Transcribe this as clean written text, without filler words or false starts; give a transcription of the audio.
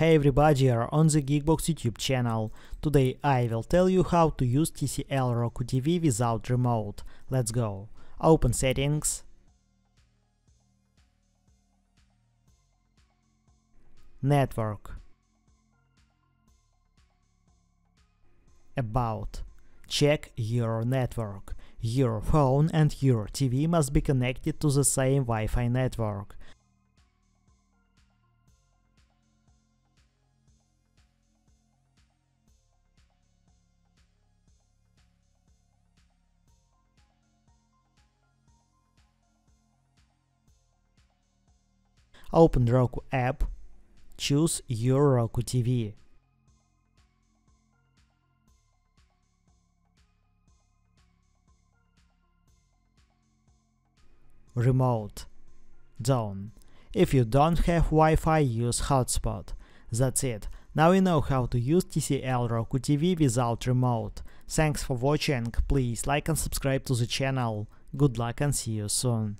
Hey everybody, you're on the GeekBox YouTube channel. Today I will tell you how to use TCL Roku TV without remote. Let's go. Open Settings, Network, About. Check your network. Your phone and your TV must be connected to the same Wi-Fi network. Open Roku app, choose your Roku TV. Remote. Done. If you don't have Wi-Fi, use hotspot. That's it. Now you know how to use TCL Roku TV without remote. Thanks for watching, please like and subscribe to the channel. Good luck and see you soon.